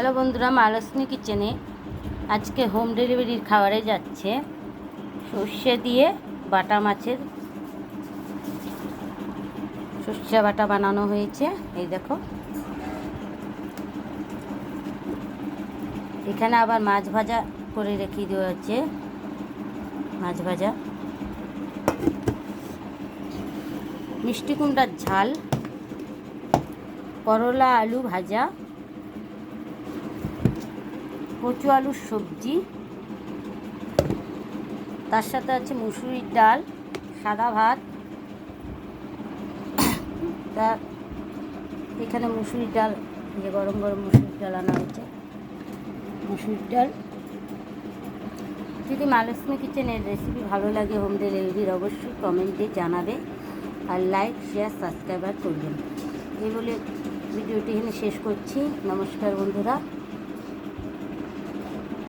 Hello বন্ধুরা, মহালক্ষ্মী কিচেনে আজকে হোম ডেলিভারির খাবারে যাচ্ছে সর্ষে দিয়ে বাটা মাছের সর্ষে বাটা বানানো হয়েছে। এই দেখো, এখানে আবার মাছ ভাজা করে রেখে দেওয়া হচ্ছে। মাছ ভাজা, মিষ্টি কুমড়ার ঝাল, করলা আলু ভাজা, কচু আলুর সবজি, তার সাথে আছে মুসুরির ডাল, সাদা ভাত। তা এখানে মুসুরির ডাল, যে গরম গরম মুসুরির ডাল আনা হয়েছে। মুসুরির ডাল। যদি মহালক্ষ্মী কিচেনের রেসিপি ভালো লাগে হোম ডেলিভারির, অবশ্যই কমেন্টে জানাবে আর লাইক শেয়ার সাবস্ক্রাইবার করবেন। এই বলে ভিডিওটি এখানে শেষ করছি। নমস্কার বন্ধুরা।